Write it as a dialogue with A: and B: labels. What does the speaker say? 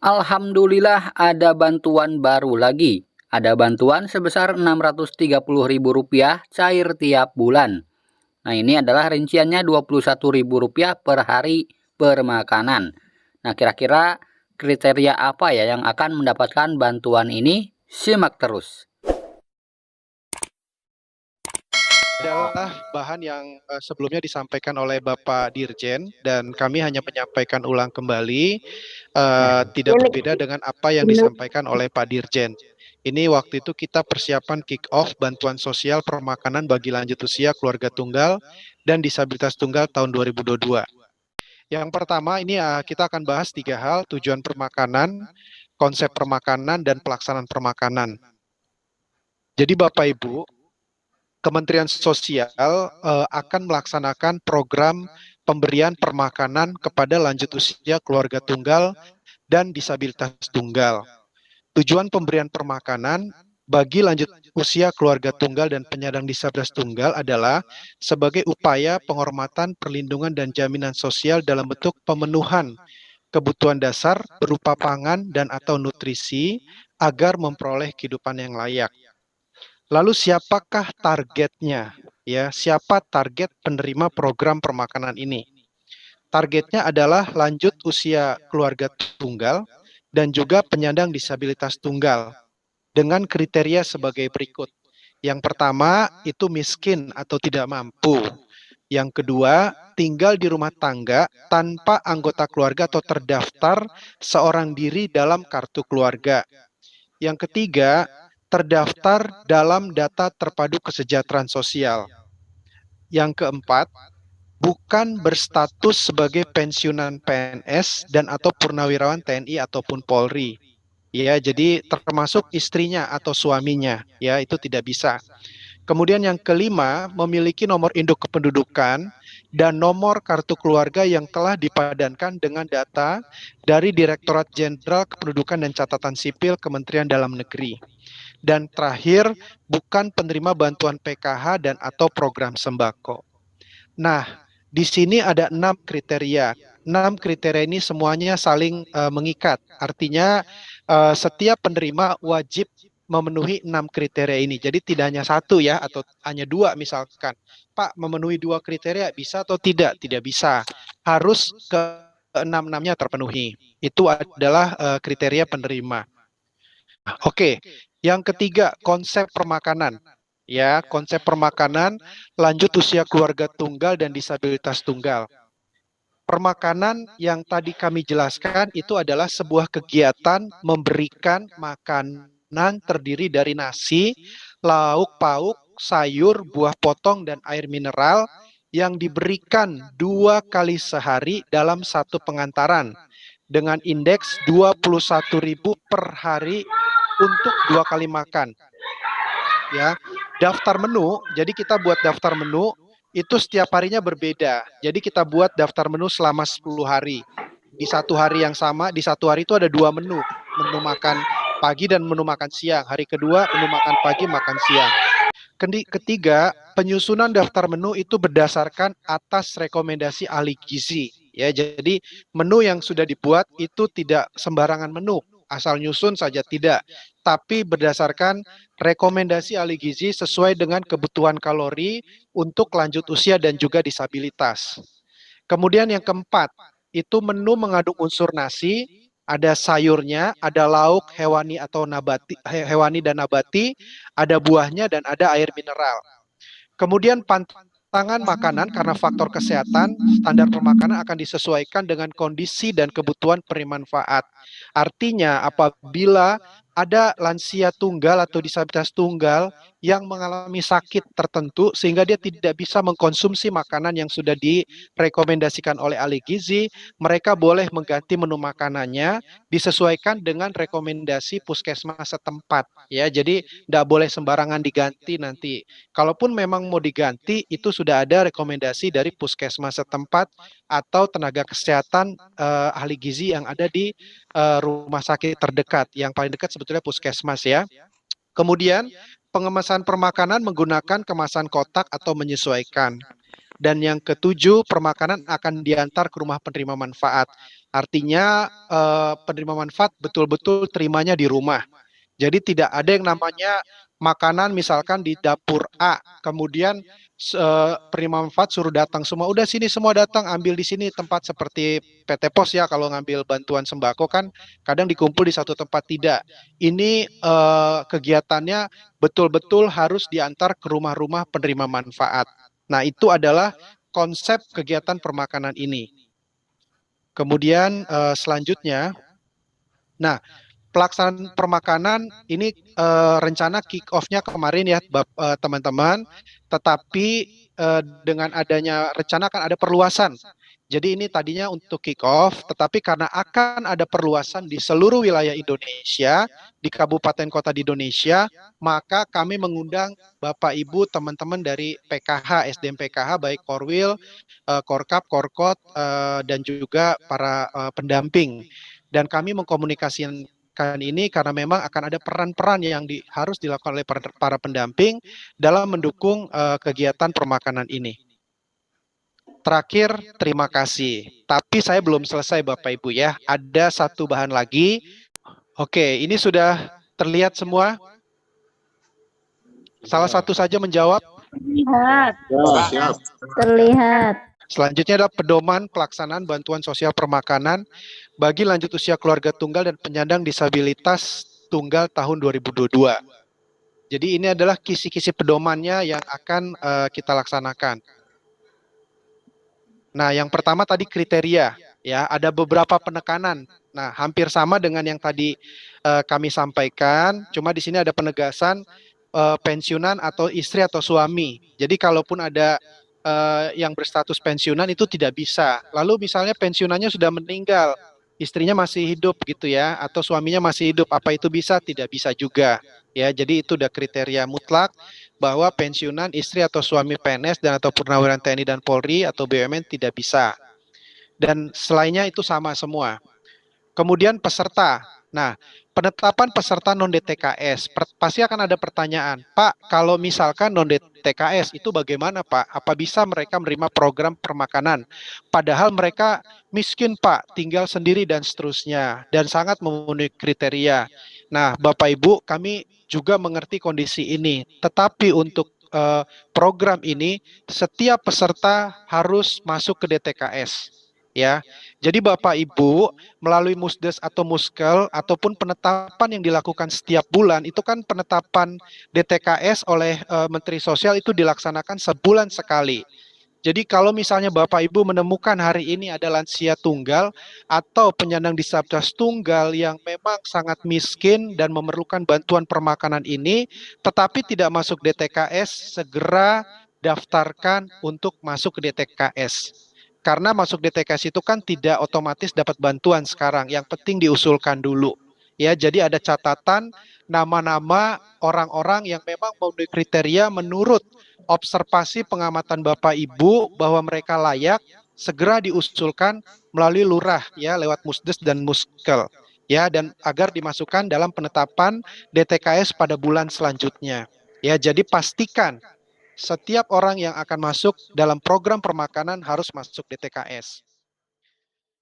A: Alhamdulillah ada bantuan baru lagi. Ada bantuan sebesar Rp630.000 cair tiap bulan. Nah, ini adalah rinciannya Rp21.000 per hari per makanan. Nah, kira-kira kriteria apa ya yang akan mendapatkan bantuan ini? Simak terus.
B: Adalah bahan yang sebelumnya disampaikan oleh Bapak Dirjen dan kami hanya menyampaikan ulang kembali, tidak berbeda dengan apa yang disampaikan oleh Pak Dirjen. Ini waktu itu kita persiapan kick off bantuan sosial permakanan bagi lanjut usia keluarga tunggal dan disabilitas tunggal tahun 2022. Yang pertama ini kita akan bahas 3 hal, tujuan permakanan, konsep permakanan, dan pelaksanaan permakanan. Jadi Bapak Ibu, Kementerian Sosial akan melaksanakan program pemberian permakanan kepada lanjut usia keluarga tunggal dan disabilitas tunggal. Tujuan pemberian permakanan bagi lanjut usia keluarga tunggal dan penyandang disabilitas tunggal adalah sebagai upaya penghormatan, perlindungan, dan jaminan sosial dalam bentuk pemenuhan kebutuhan dasar berupa pangan dan atau nutrisi agar memperoleh kehidupan yang layak. Lalu siapakah targetnya? Ya, siapa target penerima program permakanan ini? Targetnya adalah lanjut usia keluarga tunggal dan juga penyandang disabilitas tunggal dengan kriteria sebagai berikut. Yang pertama itu miskin atau tidak mampu. Yang kedua, tinggal di rumah tangga tanpa anggota keluarga atau terdaftar seorang diri dalam kartu keluarga. Yang ketiga, terdaftar dalam data terpadu kesejahteraan sosial. Yang keempat, bukan berstatus sebagai pensiunan PNS dan atau purnawirawan TNI ataupun Polri. Ya, jadi termasuk istrinya atau suaminya, ya itu tidak bisa. Kemudian yang kelima, memiliki nomor induk kependudukan dan nomor kartu keluarga yang telah dipadankan dengan data dari Direktorat Jenderal Kependudukan dan Catatan Sipil Kementerian Dalam Negeri. Dan terakhir, bukan penerima bantuan PKH dan atau program sembako. Nah, di sini ada 6 kriteria. 6 kriteria ini semuanya saling mengikat. Artinya setiap penerima wajib memenuhi 6 kriteria ini. Jadi tidak hanya satu ya, atau hanya 2 misalkan. Pak, memenuhi 2 kriteria bisa atau tidak? Tidak bisa. Harus ke 6-6-nya terpenuhi. Itu adalah kriteria penerima. Oke, yang ketiga konsep permakanan. Ya, konsep permakanan lanjut usia keluarga tunggal dan disabilitas tunggal. Permakanan yang tadi kami jelaskan itu adalah sebuah kegiatan memberikan makanan terdiri dari nasi, lauk pauk, sayur, buah potong, dan air mineral yang diberikan 2 kali sehari dalam satu pengantaran dengan indeks 21.000 per hari untuk 2 kali makan. Ya, daftar menu, jadi kita buat daftar menu itu setiap harinya berbeda. Jadi kita buat daftar menu selama 10 hari. Di satu hari yang sama, di satu hari itu ada 2 menu. Menu makan pagi dan menu makan siang. Hari kedua menu makan pagi, makan siang. Ketiga, penyusunan daftar menu itu berdasarkan atas rekomendasi ahli gizi. Ya, jadi menu yang sudah dibuat itu tidak sembarangan menu, asal nyusun saja tidak, tapi berdasarkan rekomendasi ahli gizi sesuai dengan kebutuhan kalori untuk lanjut usia dan juga disabilitas. Kemudian yang keempat, itu menu mengandung unsur nasi, ada sayurnya, ada lauk hewani atau nabati, hewani dan nabati, ada buahnya dan ada air mineral. Kemudian pantangan makanan karena faktor kesehatan, standar permakanan akan disesuaikan dengan kondisi dan kebutuhan penerima manfaat. Artinya apabila ada lansia tunggal atau disabilitas tunggal yang mengalami sakit tertentu sehingga dia tidak bisa mengkonsumsi makanan yang sudah direkomendasikan oleh ahli gizi, mereka boleh mengganti menu makanannya disesuaikan dengan rekomendasi puskesmas setempat. Ya, jadi tidak boleh sembarangan diganti nanti. Kalaupun memang mau diganti, itu sudah ada rekomendasi dari puskesmas setempat atau tenaga kesehatan ahli gizi yang ada di rumah sakit terdekat. Yang paling dekat sebetulnya puskesmas ya. Kemudian pengemasan permakanan menggunakan kemasan kotak atau menyesuaikan. Dan yang ketujuh, permakanan akan diantar ke rumah penerima manfaat. Artinya penerima manfaat betul-betul terimanya di rumah. Jadi tidak ada yang namanya makanan misalkan di dapur A, kemudian penerima manfaat suruh datang semua, udah sini semua datang ambil di sini tempat seperti PT Pos ya, kalau ngambil bantuan sembako kan kadang dikumpul di satu tempat, tidak. Ini kegiatannya betul-betul harus diantar ke rumah-rumah penerima manfaat. Nah, itu adalah konsep kegiatan permakanan ini. Kemudian selanjutnya, nah, pelaksanaan permakanan ini rencana kick off-nya kemarin ya teman-teman, tetapi dengan adanya rencana kan ada perluasan. Jadi ini tadinya untuk kick off, tetapi karena akan ada perluasan di seluruh wilayah Indonesia, di kabupaten kota di Indonesia, maka kami mengundang Bapak Ibu teman-teman dari PKH, SDM PKH, baik Korwil, Korkap, Korkot, dan juga para pendamping. Dan kami mengkomunikasikan ini karena memang akan ada peran-peran yang harus dilakukan oleh para pendamping dalam mendukung kegiatan permakanan ini. Terakhir, terima kasih. Tapi saya belum selesai Bapak Ibu ya. Ada satu bahan lagi. Oke, ini sudah terlihat semua? Salah satu saja menjawab.
C: Terlihat.
D: Siap.
C: Terlihat.
B: Selanjutnya adalah pedoman pelaksanaan bantuan sosial permakanan bagi lanjut usia keluarga tunggal dan penyandang disabilitas tunggal tahun 2022. Jadi ini adalah kisi-kisi pedomannya yang akan kita laksanakan. Nah, yang pertama tadi kriteria, ya, ada beberapa penekanan. Nah, hampir sama dengan yang tadi kami sampaikan, cuma di sini ada penegasan pensiunan atau istri atau suami. Jadi kalaupun ada yang berstatus pensiunan itu tidak bisa. Lalu misalnya pensiunannya sudah meninggal, istrinya masih hidup gitu ya, atau suaminya masih hidup, apa itu bisa? Tidak bisa juga. Ya, jadi itu udah kriteria mutlak bahwa pensiunan istri atau suami PNS dan atau purnawirawan TNI dan Polri atau BUMN tidak bisa. Dan selainnya itu sama semua. Kemudian peserta. Nah, penetapan peserta non-DTKS. Pasti akan ada pertanyaan, Pak, kalau misalkan non-DTKS itu bagaimana Pak? Apa bisa mereka menerima program permakanan? Padahal mereka miskin Pak, tinggal sendiri dan seterusnya. Dan sangat memenuhi kriteria. Nah, Bapak Ibu, kami juga mengerti kondisi ini. Tetapi untuk program ini, setiap peserta harus masuk ke DTKS. Ya, jadi Bapak Ibu melalui Musdes atau Muskel ataupun penetapan yang dilakukan setiap bulan itu kan penetapan DTKS oleh Menteri Sosial itu dilaksanakan sebulan sekali. Jadi kalau misalnya Bapak Ibu menemukan hari ini ada lansia tunggal atau penyandang disabilitas tunggal yang memang sangat miskin dan memerlukan bantuan permakanan ini, tetapi tidak masuk DTKS, segera daftarkan untuk masuk ke DTKS. Karena masuk DTKS itu kan tidak otomatis dapat bantuan sekarang, yang penting diusulkan dulu. Ya, jadi ada catatan nama-nama orang-orang yang memang memenuhi kriteria menurut observasi pengamatan Bapak Ibu bahwa mereka layak, segera diusulkan melalui lurah ya, lewat Musdes dan Muskel ya, dan agar dimasukkan dalam penetapan DTKS pada bulan selanjutnya. Ya, jadi pastikan setiap orang yang akan masuk dalam program permakanan harus masuk DTKS.